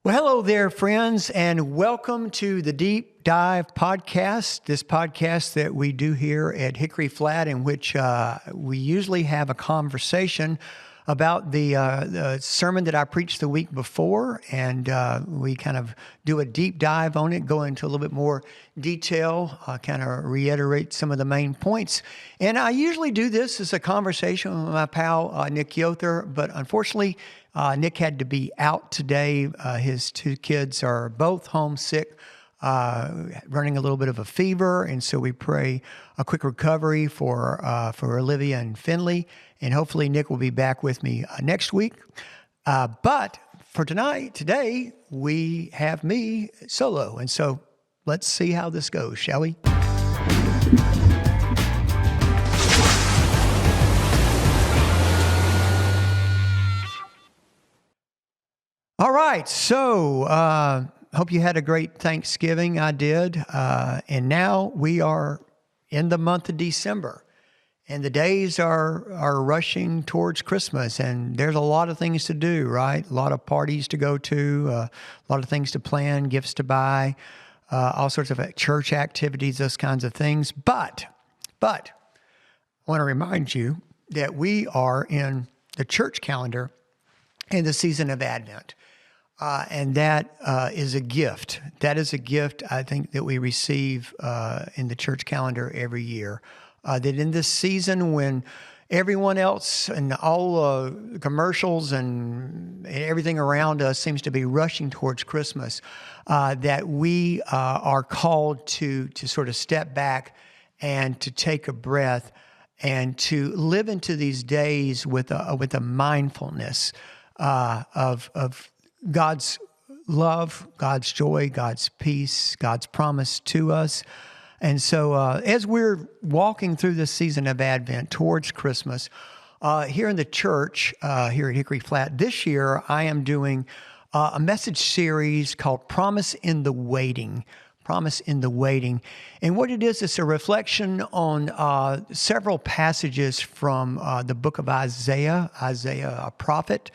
Well, hello there, friends, and welcome to the Deep Dive Podcast. This podcast that we do here at Hickory Flat, in which we usually have a conversation about the sermon that I preached the week before, and we kind of do a deep dive on it, go into a little bit more detail, kind of reiterate some of the main points. And I usually do this as a conversation with my pal, Nick Yother, but unfortunately, Nick had to be out today. His two kids are both homesick, running a little bit of a fever, and so we pray a quick recovery for Olivia and Finley, and hopefully Nick will be back with me next week. But for today, we have me solo, and so let's see how this goes, shall we? All right, so hope you had a great Thanksgiving. I did. And now we are in the month of December, and the days are rushing towards Christmas, and there's a lot of things to do, right? A lot of parties to go to, a lot of things to plan, gifts to buy, all sorts of church activities, those kinds of things. But I want to remind you that we are in the church calendar in the season of Advent. And that is a gift. That is a gift, I think, that we receive in the church calendar every year. That in this season when everyone else and all commercials and everything around us seems to be rushing towards Christmas, that we are called to sort of step back and to take a breath and to live into these days with a mindfulness of God's love, God's joy, God's peace, God's promise to us. And so as we're walking through this season of Advent towards Christmas, here in the church, here at Hickory Flat, this year I am doing a message series called Promise in the Waiting. Promise in the Waiting. And what it is, it's a reflection on several passages from the book of Isaiah, a prophet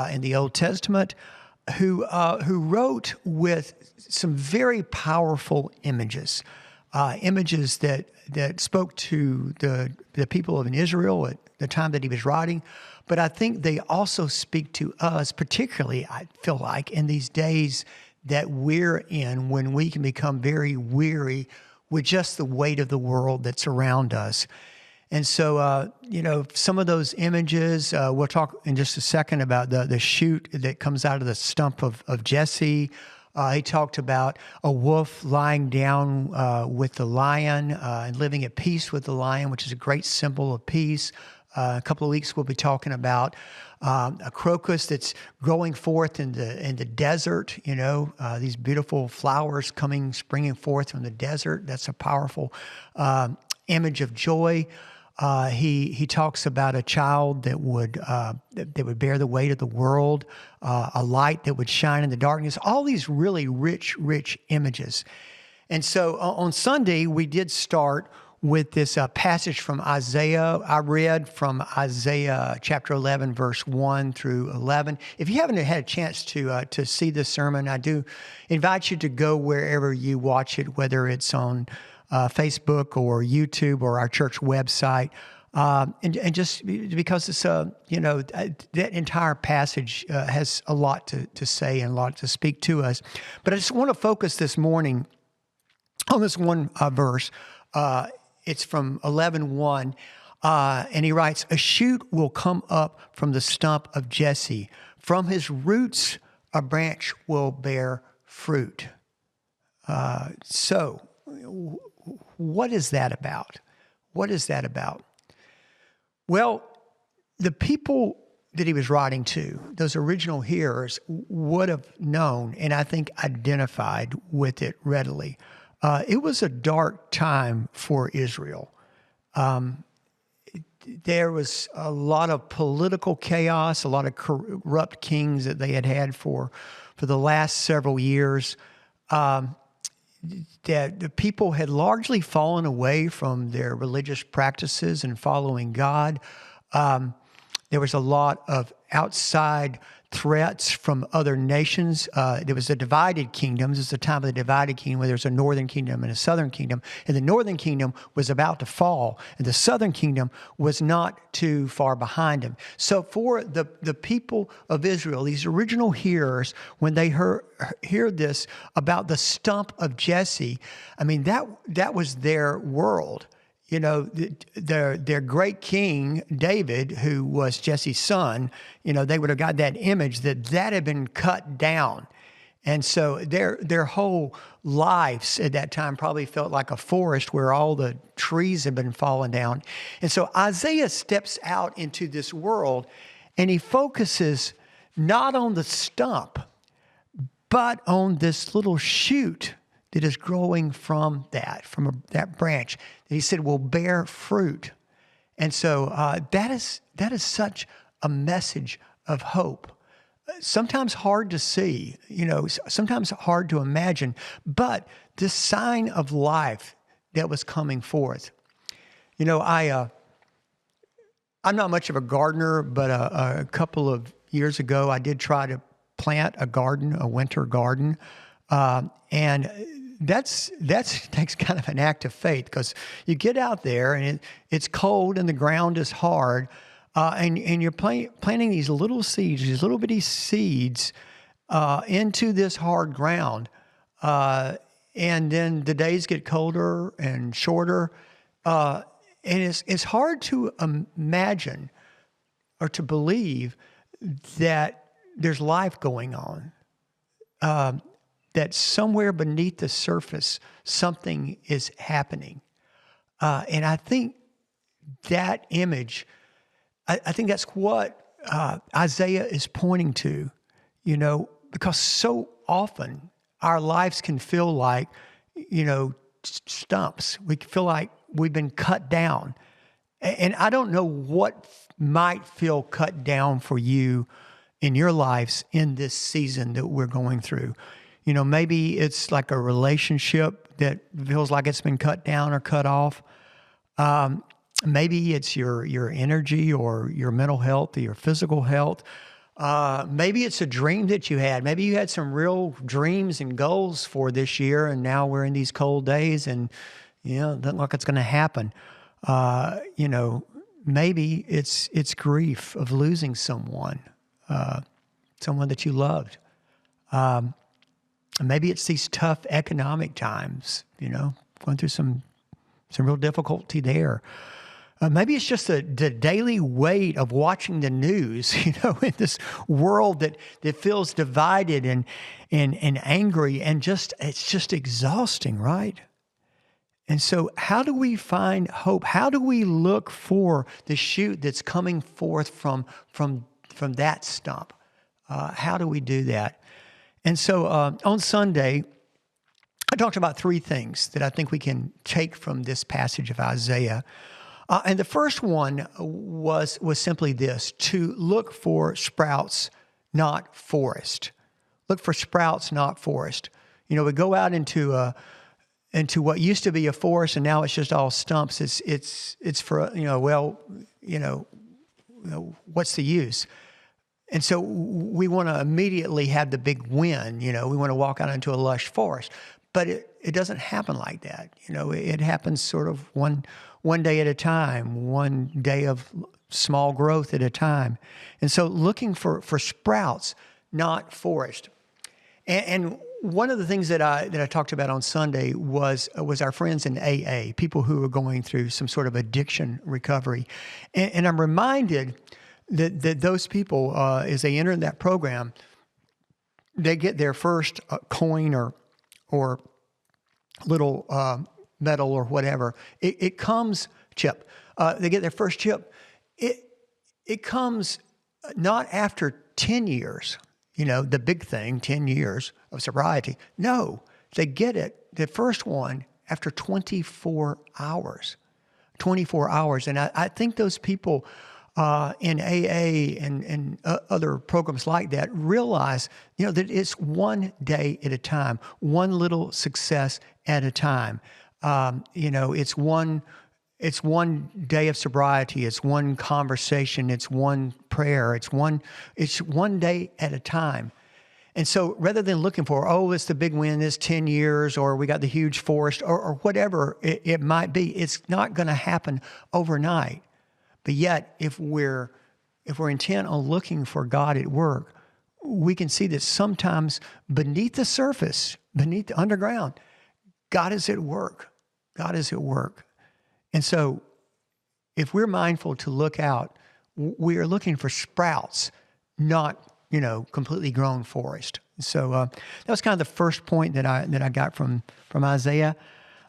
in the Old Testament, who wrote with some very powerful images, images that spoke to the people of Israel at the time that he was writing. But I think they also speak to us, particularly, I feel like, in these days that we're in, when we can become very weary with just the weight of the world that's around us. And so, some of those images, we'll talk in just a second about the shoot that comes out of the stump of Jesse. He talked about a wolf lying down with the lion and living at peace with the lion, which is a great symbol of peace. A couple of weeks we'll be talking about a crocus that's growing forth in the desert. These beautiful flowers springing forth from the desert. That's a powerful image of joy. He talks about a child that would bear the weight of the world, a light that would shine in the darkness. All these really rich images. And so on Sunday we did start with this passage from Isaiah. I read from Isaiah chapter 11, verse 1 through 11. If you haven't had a chance to see this sermon, I do invite you to go wherever you watch it, whether it's on Facebook or YouTube or our church website, and just because it's that entire passage has a lot to say and a lot to speak to us. But I just want to focus this morning on this one verse. It's from 11:1, and he writes, "A shoot will come up from the stump of Jesse. From his roots a branch will bear fruit." So what is that about? What is that about? Well, the people that he was writing to, those original hearers, would have known and I think identified with it readily. It was a dark time for Israel. There was a lot of political chaos, a lot of corrupt kings that they had for the last several years. That the people had largely fallen away from their religious practices and following God. There was a lot of outside threats from other nations. There was a divided kingdom. This is the time of the divided kingdom where there's a northern kingdom and a southern kingdom. And the northern kingdom was about to fall, and the southern kingdom was not too far behind him. So for the people of Israel, these original hearers, when they hear this about the stump of Jesse, I mean, that was their world. You know, their great king, David, who was Jesse's son, you know, they would have got that image that had been cut down. And so their whole lives at that time probably felt like a forest where all the trees had been falling down. And so Isaiah steps out into this world, and he focuses not on the stump, but on this little shoot that is growing from that branch that he said will bear fruit. And so that is such a message of hope. Sometimes hard to see, you know, sometimes hard to imagine, but this sign of life that was coming forth. You know, I'm not much of a gardener, but a couple of years ago, I did try to plant a garden, a winter garden, and that takes kind of an act of faith, because you get out there and it's cold and the ground is hard, and you're planting these little seeds, these little bitty seeds into this hard ground, and then the days get colder and shorter, and it's hard to imagine or to believe that there's life going on. That somewhere beneath the surface, something is happening. And I think that image, I think that's what Isaiah is pointing to, you know, because so often our lives can feel like, you know, stumps. We feel like we've been cut down. And I don't know what might feel cut down for you in your lives in this season that we're going through. You know, maybe it's like a relationship that feels like it's been cut down or cut off. Maybe it's your energy or your mental health or your physical health. Maybe it's a dream that you had. Maybe you had some real dreams and goals for this year, and now we're in these cold days and, you know, it doesn't look like it's going to happen. You know, maybe it's grief of losing someone that you loved. Maybe it's these tough economic times, you know, going through some real difficulty there. Maybe it's just the daily weight of watching the news, you know, in this world that feels divided and angry, and it's just exhausting, right? And so how do we find hope? How do we look for the shoot that's coming forth from that stump? How do we do that? And so on Sunday, I talked about three things that I think we can take from this passage of Isaiah. And the first one was simply this: to look for sprouts, not forest. Look for sprouts, not forest. You know, we go out into what used to be a forest, and now it's just all stumps. It's for, you know, well, you know, what's the use? And so we want to immediately have the big win, you know, we want to walk out into a lush forest. But it doesn't happen like that. You know, it happens sort of one day at a time, one day of small growth at a time. And so looking for sprouts, not forest. And one of the things that I talked about on Sunday was our friends in AA, people who are going through some sort of addiction recovery. And I'm reminded that those people, as they enter that program, they get their first coin or little metal or whatever. It comes chip. They get their first chip. It comes not after 10 years, you know, the big thing, 10 years of sobriety. No, they get it, the first one, after 24 hours. 24 hours. And I think those people in AA and other programs like that realize, you know, that it's one day at a time, one little success at a time. You know, it's one it's one day of sobriety. It's one conversation. It's one prayer. It's one day at a time. And so rather than looking for, oh, it's the big win, it's 10 years, or we got the huge forest, or whatever it might be, it's not going to happen overnight. But yet, if we're intent on looking for God at work, we can see that sometimes beneath the surface, beneath the underground, God is at work. God is at work. And so if we're mindful to look out, we are looking for sprouts, not, completely grown forest. So that was kind of the first point that I got from Isaiah.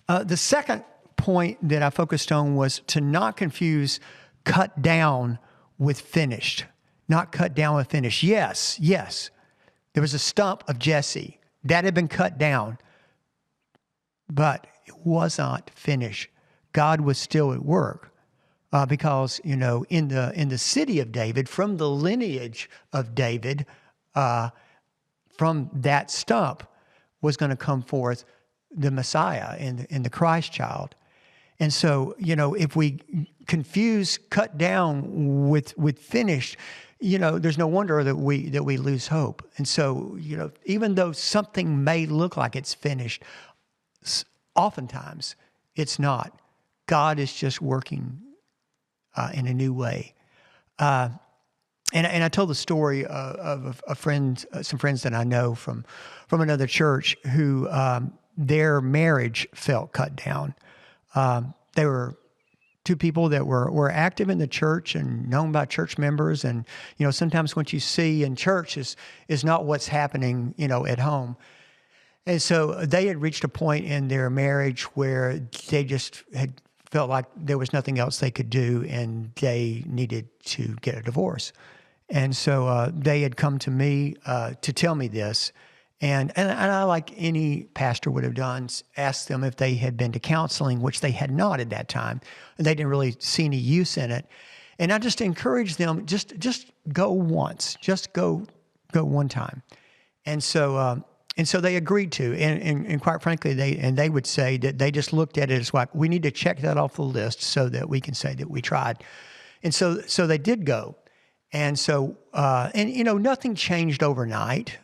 The second point that I focused on was to not confuse cut down with finished. Not cut down with finished. Yes. There was a stump of Jesse that had been cut down, but it was not finished. God was still at work. Because, in the city of David, from the lineage of David, from that stump was going to come forth the Messiah and the Christ child. And so, if we confuse cut down with finished, there's no wonder that we lose hope. And so, even though something may look like it's finished, oftentimes it's not. God is just working in a new way. And I told the story of a friend, some friends that I know from another church who their marriage felt cut down. They were two people that were active in the church and known by church members. And, sometimes what you see in church is not what's happening, at home. And so they had reached a point in their marriage where they just had felt like there was nothing else they could do and they needed to get a divorce. And so they had come to me to tell me this. And I, like any pastor would have done, asked them if they had been to counseling, which they had not at that time. They didn't really see any use in it. And I just encouraged them, just go once, just go one time. And so they agreed to, and quite frankly, they would say that they just looked at it as like, we need to check that off the list so that we can say that we tried. And so they did go. And so, nothing changed overnight,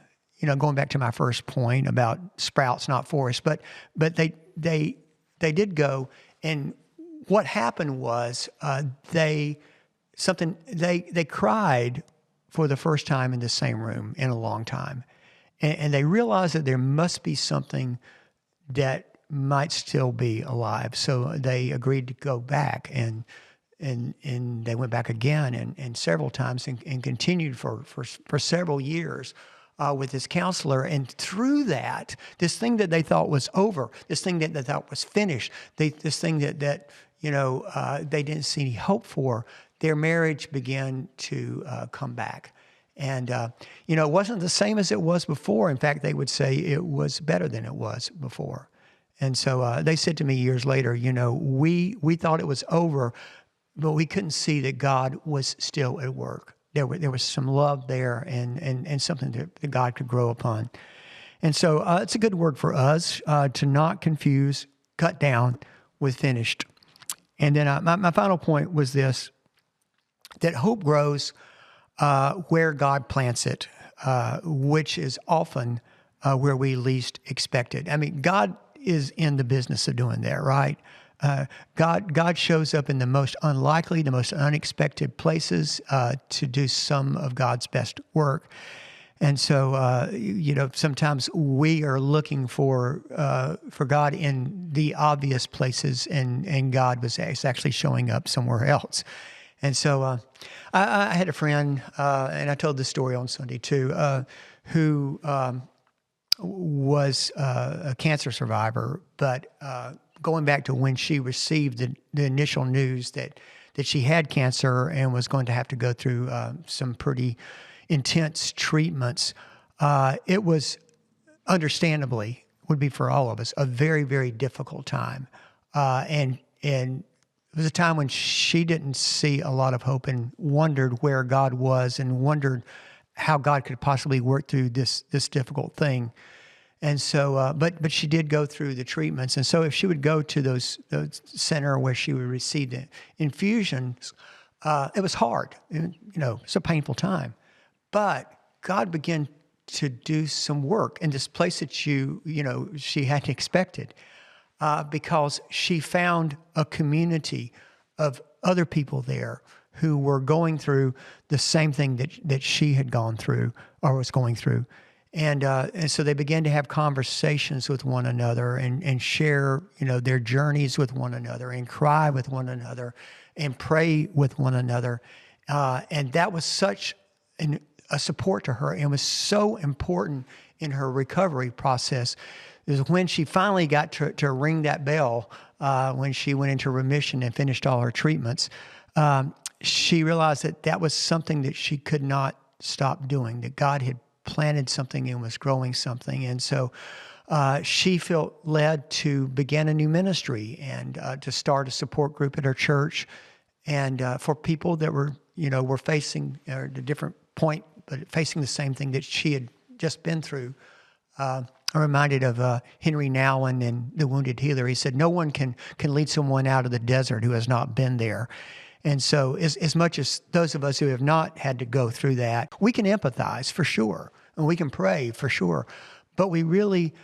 going back to my first point about sprouts, not forests, but they did go. And what happened was, they cried for the first time in the same room in a long time. And they realized that there must be something that might still be alive. So they agreed to go back, and they went back again and several times and continued for several years with this counselor. And through that, this thing that they thought was over, this thing that they thought was finished, this thing that they didn't see any hope for, their marriage began to come back. And, it wasn't the same as it was before. In fact, they would say it was better than it was before. And so they said to me years later, we thought it was over, but we couldn't see that God was still at work. There was some love there and something that God could grow upon. And so it's a good word for us to not confuse cut down with finished. And then my final point was this, that hope grows where God plants it, which is often where we least expect it. I mean, God is in the business of doing that, right? God shows up in the most unlikely, the most unexpected places to do some of God's best work. And so, sometimes we are looking for God in the obvious places, and God is actually showing up somewhere else. And so I had a friend, and I told this story on Sunday too, who was a cancer survivor, but going back to when she received the initial news that she had cancer and was going to have to go through some pretty intense treatments, it was understandably, would be for all of us, a very, very difficult time. And it was a time when she didn't see a lot of hope and wondered where God was and wondered how God could possibly work through this difficult thing. And so, but she did go through the treatments. And so if she would go to those center where she would receive the infusions, it was hard. It's a painful time. But God began to do some work in this place that she hadn't expected, because she found a community of other people there who were going through the same thing that she had gone through or was going through. And so they began to have conversations with one another and share, their journeys with one another and cry with one another and pray with one another. And that was such a support to her and was so important in her recovery process. It was when she finally got to ring that bell, when she went into remission and finished all her treatments. She realized that was something that she could not stop doing, that God had planted something and was growing something. And so she felt led to begin a new ministry and to start a support group at her church, and for people that were facing at a different point, but facing the same thing that she had just been through. I'm reminded of Henry Nouwen in The Wounded Healer. He said, no one can lead someone out of the desert who has not been there. And so as much as those of us who have not had to go through that, we can empathize for sure, and we can pray for sure, but we really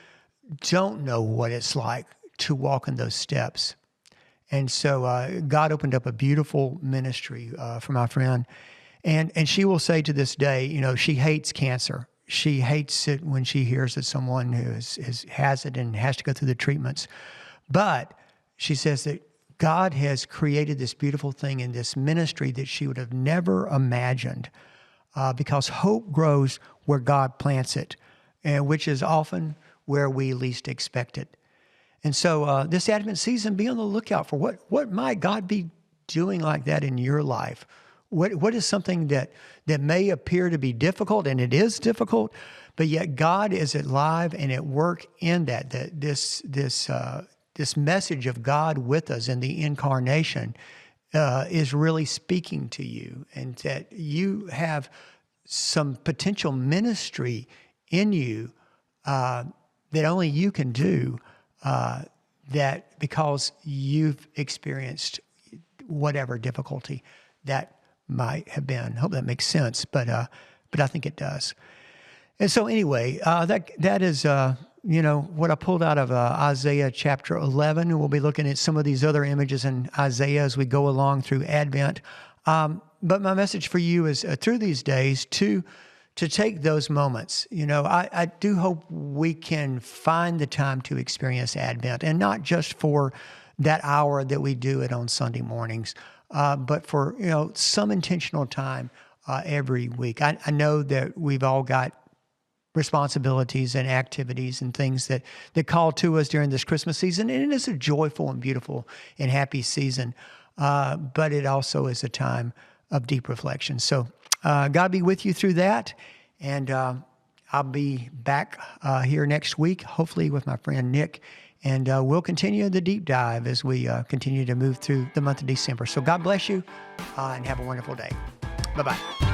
don't know what it's like to walk in those steps. And so God opened up a beautiful ministry for my friend. And she will say to this day, she hates cancer. She hates it when she hears that someone who has it and has to go through the treatments. But she says that God has created this beautiful thing in this ministry that she would have never imagined, because hope grows where God plants it, and which is often where we least expect it. And so this Advent season, be on the lookout for what might God be doing like that in your life. What is something that may appear to be difficult, and it is difficult, but yet God is alive and at work in that this message of God with us in the incarnation is really speaking to you, and that you have some potential ministry in you that only you can do, that because you've experienced whatever difficulty that might have been. I hope that makes sense, but I think it does. And so anyway, that is what I pulled out of Isaiah chapter 11, and we'll be looking at some of these other images in Isaiah as we go along through Advent. But my message for you is through these days to take those moments. I do hope we can find the time to experience Advent, and not just for that hour that we do it on Sunday mornings, but for some intentional time every week. I know that we've all got responsibilities and activities and things that call to us during this Christmas season, and it is a joyful and beautiful and happy season, but it also is a time of deep reflection. So God be with you through that, and I'll be back here next week, hopefully with my friend Nick, and we'll continue the deep dive as we continue to move through the month of December. So God bless you, and have a wonderful day. Bye-bye.